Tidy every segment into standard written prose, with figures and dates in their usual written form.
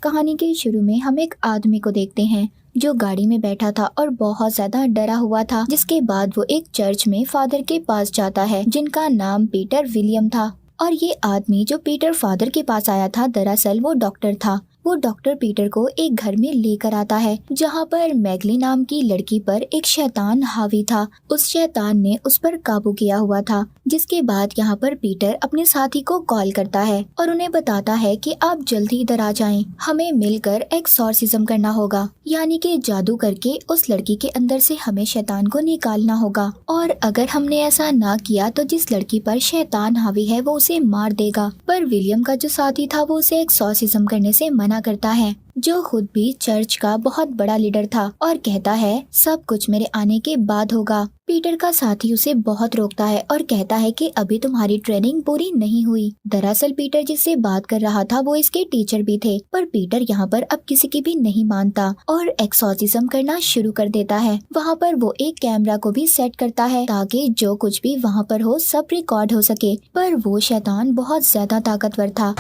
कहानी के शुरू में हम एक आदमी को देखते हैं जो गाड़ी में बैठा था और बहुत ज्यादा डरा हुआ था। जिसके बाद वो एक चर्च में फादर के पास जाता है जिनका नाम पीटर विलियम था। और ये आदमी जो पीटर फादर के पास आया था, दरअसल वो डॉक्टर था। वो डॉक्टर पीटर को एक घर में लेकर आता है जहाँ पर मैगली नाम की लड़की पर एक शैतान हावी था। उस शैतान ने उस पर काबू किया हुआ था। जिसके बाद यहाँ पर पीटर अपने साथी को कॉल करता है और उन्हें बताता है कि आप जल्दी इधर आ जाएं, हमें मिलकर एक्सॉर्सिज्म करना होगा, यानी कि जादू करके उस लड़की के अंदर से हमें शैतान को निकालना होगा। और अगर हमने ऐसा ना किया तो जिस लड़की पर शैतान हावी है वो उसे मार देगा। पर विलियम का जो साथी था वो उसे एक्सॉर्सिज्म करने से मना करता है, जो खुद भी चर्च का बहुत बड़ा लीडर था, और कहता है सब कुछ मेरे आने के बाद होगा। पीटर का साथी उसे बहुत रोकता है और कहता है कि अभी तुम्हारी ट्रेनिंग पूरी नहीं हुई। दरअसल पीटर जिससे बात कर रहा था वो इसके टीचर भी थे, पर पीटर यहाँ पर अब किसी की भी नहीं मानता और एक्सॉर्सिज्म करना शुरू कर देता है। वहाँ पर वो एक कैमरा को भी सेट करता है ताकि जो कुछ भी वहाँ पर हो सब रिकॉर्ड हो सके। पर वो शैतान बहुत ज्यादा ताकतवर था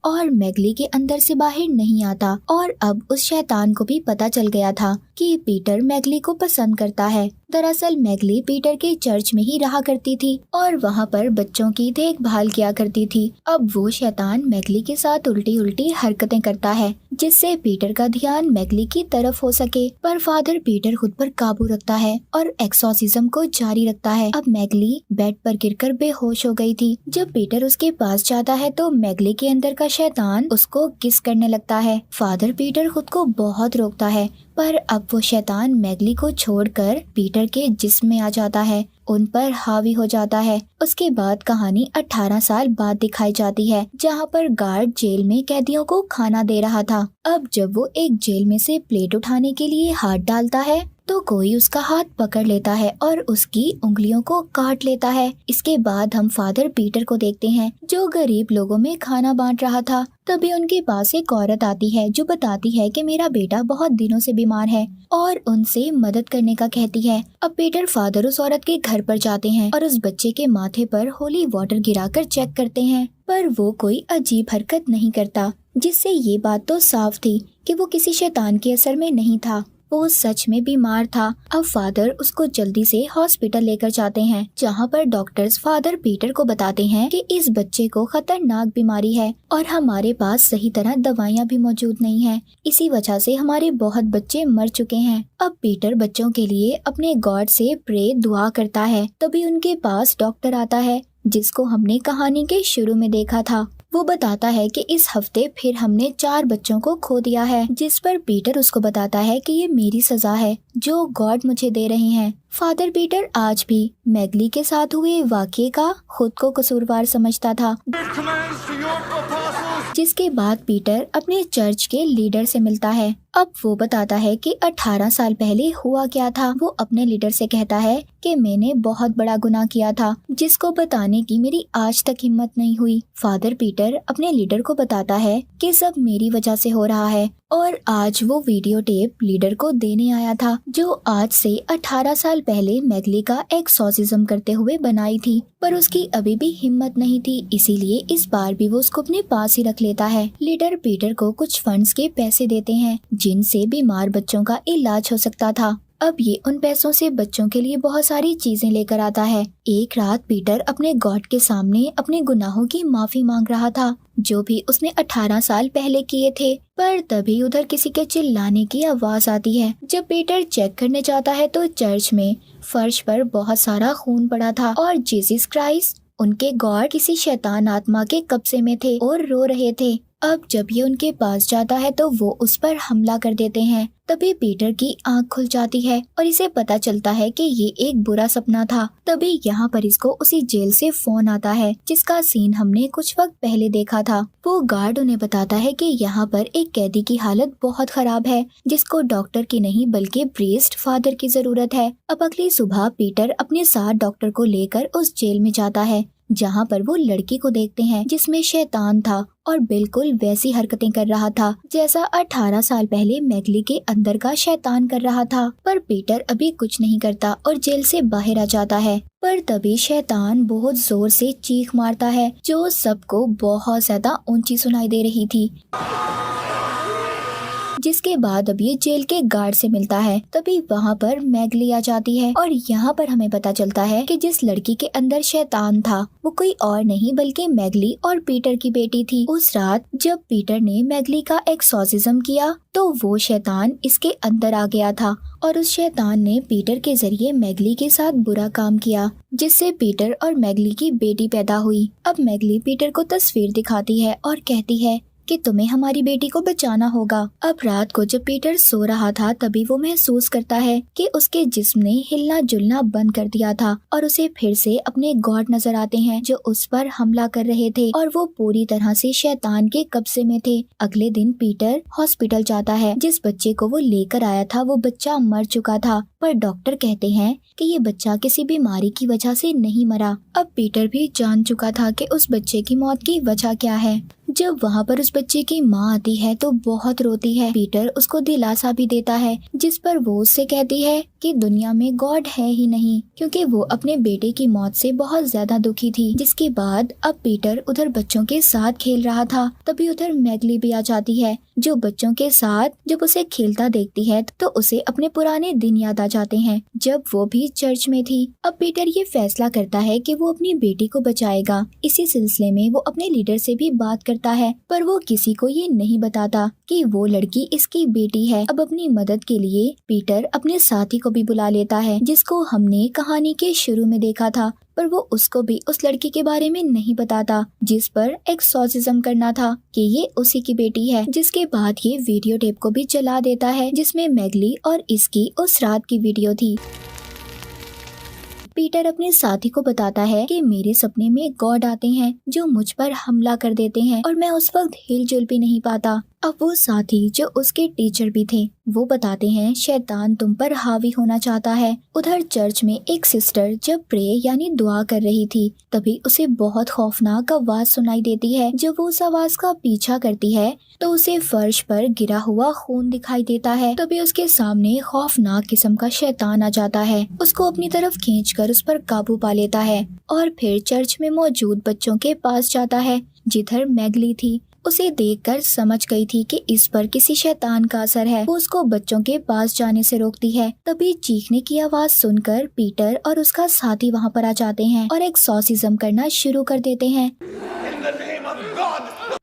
और मैगली के अंदर से बाहर नहीं आता। और अब उस शैतान को भी पता चल गया था कि पीटर मैगली को पसंद करता है। दरअसल मैगली पीटर के चर्च में ही रहा करती थी और वहाँ पर बच्चों की देखभाल किया करती थी। अब वो शैतान मैगली के साथ उल्टी उल्टी हरकतें करता है जिससे पीटर का ध्यान मैगली की तरफ हो सके। पर फादर पीटर खुद पर काबू रखता है और एक्सॉर्सिज्म को जारी रखता है। अब मैगली बेड पर गिरकर बेहोश हो गई थी। जब पीटर उसके पास जाता है तो मैगली के अंदर का शैतान उसको किस करने लगता है। फादर पीटर खुद को बहुत रोकता है, पर अब वो शैतान मैगली को छोड़कर पीटर के जिस्म में आ जाता है, उन पर हावी हो जाता है। उसके बाद कहानी 18 साल बाद दिखाई जाती है जहाँ पर गार्ड जेल में कैदियों को खाना दे रहा था। अब जब वो एक जेल में से प्लेट उठाने के लिए हाथ डालता है तो कोई उसका हाथ पकड़ लेता है और उसकी उंगलियों को काट लेता है। इसके बाद हम फादर पीटर को देखते हैं जो गरीब लोगों में खाना बांट रहा था। तभी उनके पास एक औरत आती है जो बताती है कि मेरा बेटा बहुत दिनों से बीमार है और उनसे मदद करने का कहती है। अब पीटर फादर उस औरत के घर पर जाते हैं और उस बच्चे के माथे पर होली वाटर गिराकर चेक करते हैं, पर वो कोई अजीब हरकत नहीं करता, जिससे ये बात तो साफ थी कि वो किसी शैतान के असर में नहीं था, वो सच में बीमार था। अब फादर उसको जल्दी से हॉस्पिटल लेकर जाते हैं जहाँ पर डॉक्टर्स फादर पीटर को बताते हैं कि इस बच्चे को खतरनाक बीमारी है और हमारे पास सही तरह दवाइयाँ भी मौजूद नहीं है, इसी वजह से हमारे बहुत बच्चे मर चुके हैं। अब पीटर बच्चों के लिए अपने गॉड से प्रे दुआ करता है। तभी उनके पास डॉक्टर आता है जिसको हमने कहानी के शुरू में देखा था। वो बताता है कि इस हफ्ते फिर हमने 4 बच्चों को खो दिया है, जिस पर पीटर उसको बताता है कि ये मेरी सजा है जो गॉड मुझे दे रहे हैं। फादर पीटर आज भी मैगली के साथ हुए वाक़ये का खुद को कसूरवार समझता था, जिसके बाद पीटर अपने चर्च के लीडर से मिलता है। अब वो बताता है कि 18 साल पहले हुआ क्या था। वो अपने लीडर से कहता है कि मैंने बहुत बड़ा गुनाह किया था जिसको बताने की मेरी आज तक हिम्मत नहीं हुई। फादर पीटर अपने लीडर को बताता है कि सब मेरी वजह से हो रहा है और आज वो वीडियो टेप लीडर को देने आया था जो आज से 18 साल पहले मैगली का एक्सॉर्सिज्म करते हुए बनाई थी, पर उसकी अभी भी हिम्मत नहीं थी, इसीलिए इस बार भी वो उसको अपने पास ही रख लेता है। लीडर पीटर को कुछ फंड्स के पैसे देते हैं जिनसे बीमार बच्चों का इलाज हो सकता था। अब ये उन पैसों से बच्चों के लिए बहुत सारी चीजें लेकर आता है। एक रात पीटर अपने गॉड के सामने अपने गुनाहों की माफी मांग रहा था जो भी उसने 18 साल पहले किए थे, पर तभी उधर किसी के चिल्लाने की आवाज आती है। जब पीटर चेक करने जाता है तो चर्च में फर्श पर बहुत सारा खून पड़ा था और जीसस क्राइस्ट, उनके गॉड, किसी शैतान आत्मा के कब्जे में थे और रो रहे थे। अब जब ये उनके पास जाता है तो वो उस पर हमला कर देते हैं। तभी पीटर की आंख खुल जाती है और इसे पता चलता है कि ये एक बुरा सपना था। तभी यहाँ पर इसको उसी जेल से फोन आता है जिसका सीन हमने कुछ वक्त पहले देखा था। वो गार्ड उन्हें बताता है कि यहाँ पर एक कैदी की हालत बहुत खराब है जिसको डॉक्टर की नहीं बल्कि प्रीस्ट फादर की जरूरत है। अब अगली सुबह पीटर अपने साथ डॉक्टर को लेकर उस जेल में जाता है जहाँ पर वो लड़की को देखते हैं जिसमें शैतान था और बिल्कुल वैसी हरकतें कर रहा था जैसा 18 साल पहले मैगली के अंदर का शैतान कर रहा था। पर पीटर अभी कुछ नहीं करता और जेल से बाहर आ जाता है। पर तभी शैतान बहुत जोर से चीख मारता है जो सबको बहुत ज्यादा ऊंची सुनाई दे रही थी। जिसके बाद अब ये जेल के गार्ड से मिलता है। तभी वहाँ पर मैगली आ जाती है और यहाँ पर हमें पता चलता है कि जिस लड़की के अंदर शैतान था वो कोई और नहीं बल्कि मैगली और पीटर की बेटी थी। उस रात जब पीटर ने मैगली का एक्सॉर्सिज्म किया तो वो शैतान इसके अंदर आ गया था और उस शैतान ने पीटर के जरिए मैगली के साथ बुरा काम किया, जिससे पीटर और मैगली की बेटी पैदा हुई। अब मैगली पीटर को तस्वीर दिखाती है और कहती है कि तुम्हें हमारी बेटी को बचाना होगा। अब रात को जब पीटर सो रहा था तभी वो महसूस करता है कि उसके जिस्म ने हिलना जुलना बंद कर दिया था और उसे फिर से अपने गॉड नजर आते हैं जो उस पर हमला कर रहे थे और वो पूरी तरह से शैतान के कब्जे में थे। अगले दिन पीटर हॉस्पिटल जाता है। जिस बच्चे को वो लेकर आया था वो बच्चा मर चुका था, पर डॉक्टर कहते हैं कि ये बच्चा किसी बीमारी की वजह से नहीं मरा। अब पीटर भी जान चुका था कि उस बच्चे की मौत की वजह क्या है। जब वहाँ पर उस बच्चे की माँ आती है तो बहुत रोती है। पीटर उसको दिलासा भी देता है, जिस पर वो उससे कहती है कि दुनिया में गॉड है ही नहीं, क्योंकि वो अपने बेटे की मौत से बहुत ज्यादा दुखी थी। जिसके बाद अब पीटर उधर बच्चों के साथ खेल रहा था, तभी उधर मैगली भी आ जाती है जो बच्चों के साथ जब उसे खेलता देखती है तो उसे अपने पुराने दिन याद आ जाते हैं जब वो भी चर्च में थी। अब पीटर ये फैसला करता है कि वो अपनी बेटी को बचाएगा। इसी सिलसिले में वो अपने लीडर से भी बात करता है, पर वो किसी को ये नहीं बताता कि वो लड़की इसकी बेटी है। अब अपनी मदद के लिए पीटर अपने साथी को भी बुला लेता है जिसको हमने कहानी के शुरू में देखा था, पर वो उसको भी उस लड़की के बारे में नहीं बताता जिस पर एक्सॉर्सिज्म करना था कि ये उसी की बेटी है। जिसके बाद ये वीडियो टेप को भी जला देता है जिसमें मैगली और इसकी उस रात की वीडियो थी। पीटर अपने साथी को बताता है कि मेरे सपने में गॉड आते हैं जो मुझ पर हमला कर देते हैं और मैं उस वक्त हिलजुल भी नहीं पाता। अब वो साथी जो उसके टीचर भी थे वो बताते हैं शैतान तुम पर हावी होना चाहता है। उधर चर्च में एक सिस्टर जब प्रे यानी दुआ कर रही थी तभी उसे बहुत खौफनाक आवाज सुनाई देती है। जब वो उस आवाज का पीछा करती है तो उसे फर्श पर गिरा हुआ खून दिखाई देता है। तभी उसके सामने खौफनाक किस्म का शैतान आ जाता है, उसको अपनी तरफ खींचकर उस पर काबू पा लेता है और फिर चर्च में मौजूद बच्चों के पास जाता है जिधर मैगली थी। उसे देखकर समझ गई थी कि इस पर किसी शैतान का असर है। वो उसको बच्चों के पास जाने से रोकती है। तभी चीखने की आवाज सुनकर पीटर और उसका साथी वहाँ पर आ जाते हैं और एक्सॉर्सिज्म करना शुरू कर देते हैं।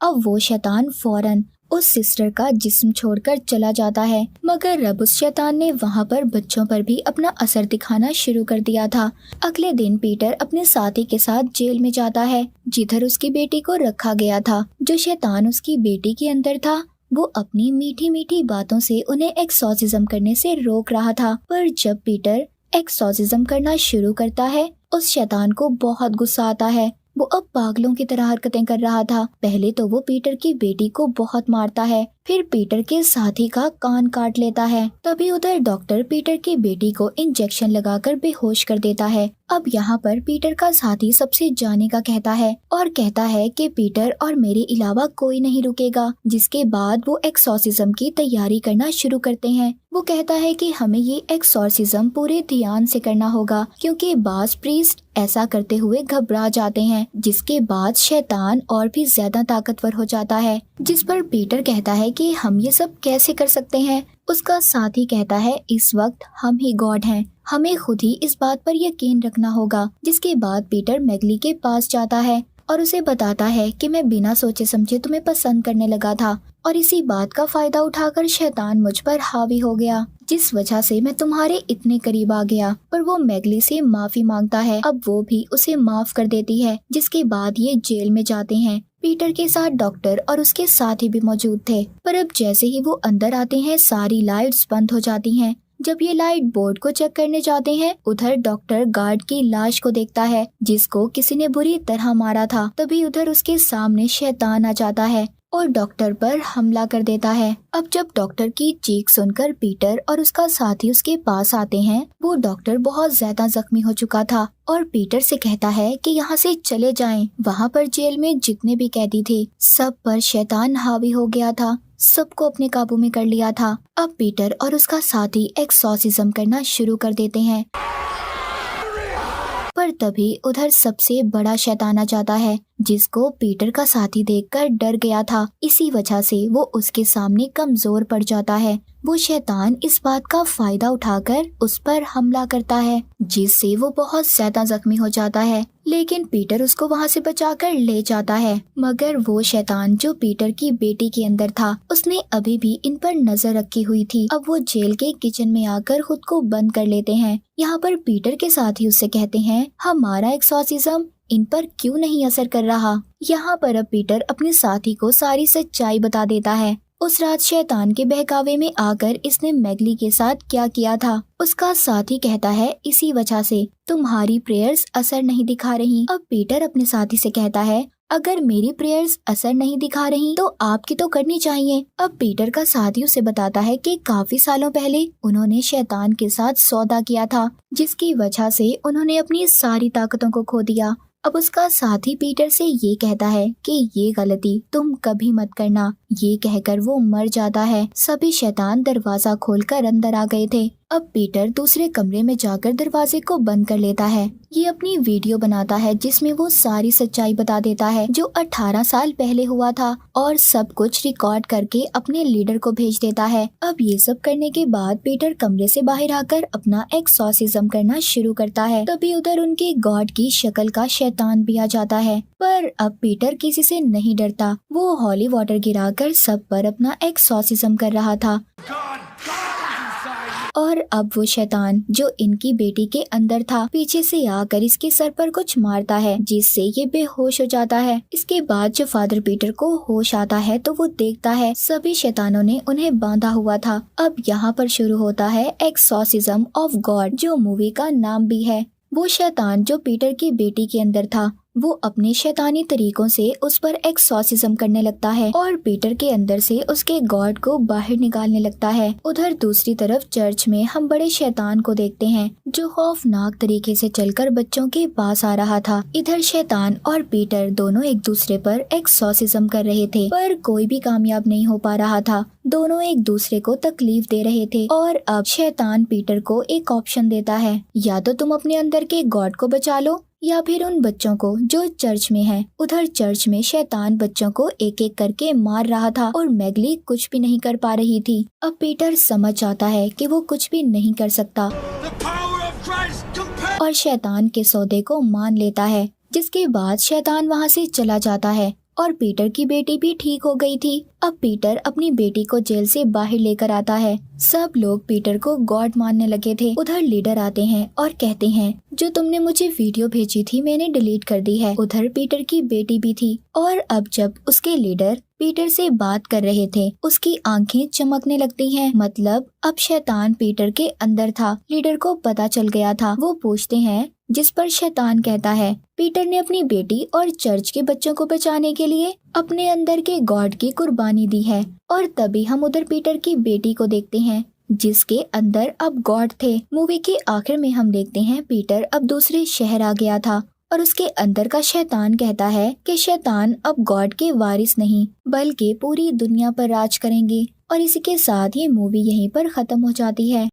अब वो शैतान फौरन उस सिस्टर का जिस्म छोड़कर चला जाता है, मगर अब उस शैतान ने वहाँ पर बच्चों पर भी अपना असर दिखाना शुरू कर दिया था। अगले दिन पीटर अपने साथी के साथ जेल में जाता है जिधर उसकी बेटी को रखा गया था। जो शैतान उसकी बेटी के अंदर था वो अपनी मीठी मीठी बातों से उन्हें एक्सॉर्सिज्म करने से रोक रहा था, पर जब पीटर एक्सॉर्सिज्म करना शुरू करता है उस शैतान को बहुत गुस्सा आता है। वो अब पागलों की तरह हरकतें कर रहा था। पहले तो वो पीटर की बेटी को बहुत मारता है, फिर पीटर के साथी का कान काट लेता है। तभी उधर डॉक्टर पीटर की बेटी को इंजेक्शन लगाकर बेहोश कर देता है। अब यहाँ पर पीटर का साथी सबसे जाने का कहता है और कहता है कि पीटर और मेरे अलावा कोई नहीं रुकेगा। जिसके बाद वो एक्सॉर्सिज्म की तैयारी करना शुरू करते हैं। वो कहता है कि हमें ये एक्सॉर्सिज्म पूरे ध्यान से करना होगा क्योंकि बास प्रीस्ट ऐसा करते हुए घबरा जाते हैं। जिसके बाद शैतान और भी ज्यादा ताकतवर हो जाता है, जिस पर पीटर कहता है कि हम ये सब कैसे कर सकते हैं। उसका साथी कहता है इस वक्त हम ही गॉड हैं, हमें खुद ही इस बात पर यकीन रखना होगा। जिसके बाद पीटर मैगली के पास जाता है और उसे बताता है कि मैं बिना सोचे समझे तुम्हें पसंद करने लगा था और इसी बात का फायदा उठाकर शैतान मुझ पर हावी हो गया, जिस वजह से मैं तुम्हारे इतने करीब आ गया। पर वो मैगली से माफी मांगता है। अब वो भी उसे माफ कर देती है। जिसके बाद ये जेल में जाते हैं। पीटर के साथ डॉक्टर और उसके साथी भी मौजूद थे, पर अब जैसे ही वो अंदर आते हैं सारी लाइट्स बंद हो जाती हैं। जब ये लाइट बोर्ड को चेक करने जाते हैं उधर डॉक्टर गार्ड की लाश को देखता है जिसको किसी ने बुरी तरह मारा था। तभी उधर उसके सामने शैतान आ जाता है और डॉक्टर पर हमला कर देता है। अब जब डॉक्टर की चीख सुनकर पीटर और उसका साथी उसके पास आते हैं, वो डॉक्टर बहुत ज्यादा जख्मी हो चुका था और पीटर से कहता है कि यहाँ से चले जाएं। वहाँ पर जेल में जितने भी कैदी थे सब पर शैतान हावी हो गया था, सबको अपने काबू में कर लिया था। अब पीटर और उसका साथी एक्सॉर्सिज्म करना शुरू कर देते हैं, पर तभी उधर सबसे बड़ा शैतान आ जाता है, जिसको पीटर का साथी देखकर डर गया था। इसी वजह से वो उसके सामने कमजोर पड़ जाता है। वो शैतान इस बात का फायदा उठाकर उस पर हमला करता है, जिससे वो बहुत ज्यादा जख्मी हो जाता है। लेकिन पीटर उसको वहाँ से बचाकर ले जाता है। मगर वो शैतान जो पीटर की बेटी के अंदर था, उसने अभी भी इन पर नजर रखी हुई थी। अब वो जेल के किचन में आकर खुद को बंद कर लेते हैं। यहाँ पर पीटर के साथी उससे कहते हैं, हमारा एक्सॉर्सिज्म इन पर क्यों नहीं असर कर रहा। यहाँ पर अब पीटर अपने साथी को सारी सच्चाई बता देता है। उस रात शैतान के बहकावे में आकर इसने मैगली के साथ क्या किया था। उसका साथी कहता है, इसी वजह से तुम्हारी प्रेयर्स असर नहीं दिखा रही। अब पीटर अपने साथी से कहता है, अगर मेरी प्रेयर्स असर नहीं दिखा रही तो आपकी तो करनी चाहिए। अब पीटर का साथी उसे बताता है कि काफी सालों पहले उन्होंने शैतान के साथ सौदा किया था, जिसकी वजह से उन्होंने अपनी सारी ताकतों को खो दिया। अब उसका साथी पीटर से ये कहता है कि ये गलती तुम कभी मत करना। ये कहकर वो मर जाता है। सभी शैतान दरवाजा खोलकर अंदर आ गए थे। अब पीटर दूसरे कमरे में जाकर दरवाजे को बंद कर लेता है। ये अपनी वीडियो बनाता है जिसमें वो सारी सच्चाई बता देता है जो 18 साल पहले हुआ था, और सब कुछ रिकॉर्ड करके अपने लीडर को भेज देता है। अब ये सब करने के बाद पीटर कमरे से बाहर आकर अपना एक्सॉर्सिज्म करना शुरू करता है। तभी उधर उनके गॉड की शक्ल का शैतान भी आ जाता है। पर अब पीटर किसी से नहीं डरता। वो हॉली वाटर गिराकर सब पर अपना एक्सॉर्सिज्म कर रहा था। और अब वो शैतान जो इनकी बेटी के अंदर था, पीछे से आकर इसके सर पर कुछ मारता है, जिससे ये बेहोश हो जाता है। इसके बाद जब फादर पीटर को होश आता है तो वो देखता है सभी शैतानों ने उन्हें बांधा हुआ था। अब यहाँ पर शुरू होता है एक्सॉर्सिज्म ऑफ गॉड, जो मूवी का नाम भी है। वो शैतान जो पीटर की बेटी के अंदर था, वो अपने शैतानी तरीकों से उस पर एक्सॉर्सिज्म करने लगता है और पीटर के अंदर से उसके गॉड को बाहर निकालने लगता है। उधर दूसरी तरफ चर्च में हम बड़े शैतान को देखते हैं जो खौफनाक तरीके से चलकर बच्चों के पास आ रहा था। इधर शैतान और पीटर दोनों एक दूसरे पर एक्सॉर्सिज्म कर रहे थे, पर कोई भी कामयाब नहीं हो पा रहा था। दोनों एक दूसरे को तकलीफ दे रहे थे। और अब शैतान पीटर को एक ऑप्शन देता है, या तो तुम अपने अंदर के गॉड को बचा लो या फिर उन बच्चों को जो चर्च में हैं। उधर चर्च में शैतान बच्चों को एक एक करके मार रहा था और मैगली कुछ भी नहीं कर पा रही थी। अब पीटर समझ जाता है कि वो कुछ भी नहीं कर सकता और शैतान के सौदे को मान लेता है, जिसके बाद शैतान वहाँ से चला जाता है और पीटर की बेटी भी ठीक हो गई थी। अब पीटर अपनी बेटी को जेल से बाहर लेकर आता है। सब लोग पीटर को गॉड मानने लगे थे। उधर लीडर आते हैं और कहते हैं, जो तुमने मुझे वीडियो भेजी थी मैंने डिलीट कर दी है। उधर पीटर की बेटी भी थी और अब जब उसके लीडर पीटर से बात कर रहे थे, उसकी आंखें चमकने लगती हैं। मतलब अब शैतान पीटर के अंदर था। लीडर को पता चल गया था। वो पूछते हैं, जिस पर शैतान कहता है, पीटर ने अपनी बेटी और चर्च के बच्चों को बचाने के लिए अपने अंदर के गॉड की कुर्बानी दी है। और तभी हम उधर पीटर की बेटी को देखते हैं जिसके अंदर अब गॉड थे। मूवी के आखिर में हम देखते हैं पीटर अब दूसरे शहर आ गया था और उसके अंदर का शैतान कहता है कि शैतान अब गॉड के वारिस नहीं बल्कि पूरी दुनिया पर राज करेंगे। और इसी के साथ ये मूवी यहीं पर खत्म हो जाती है।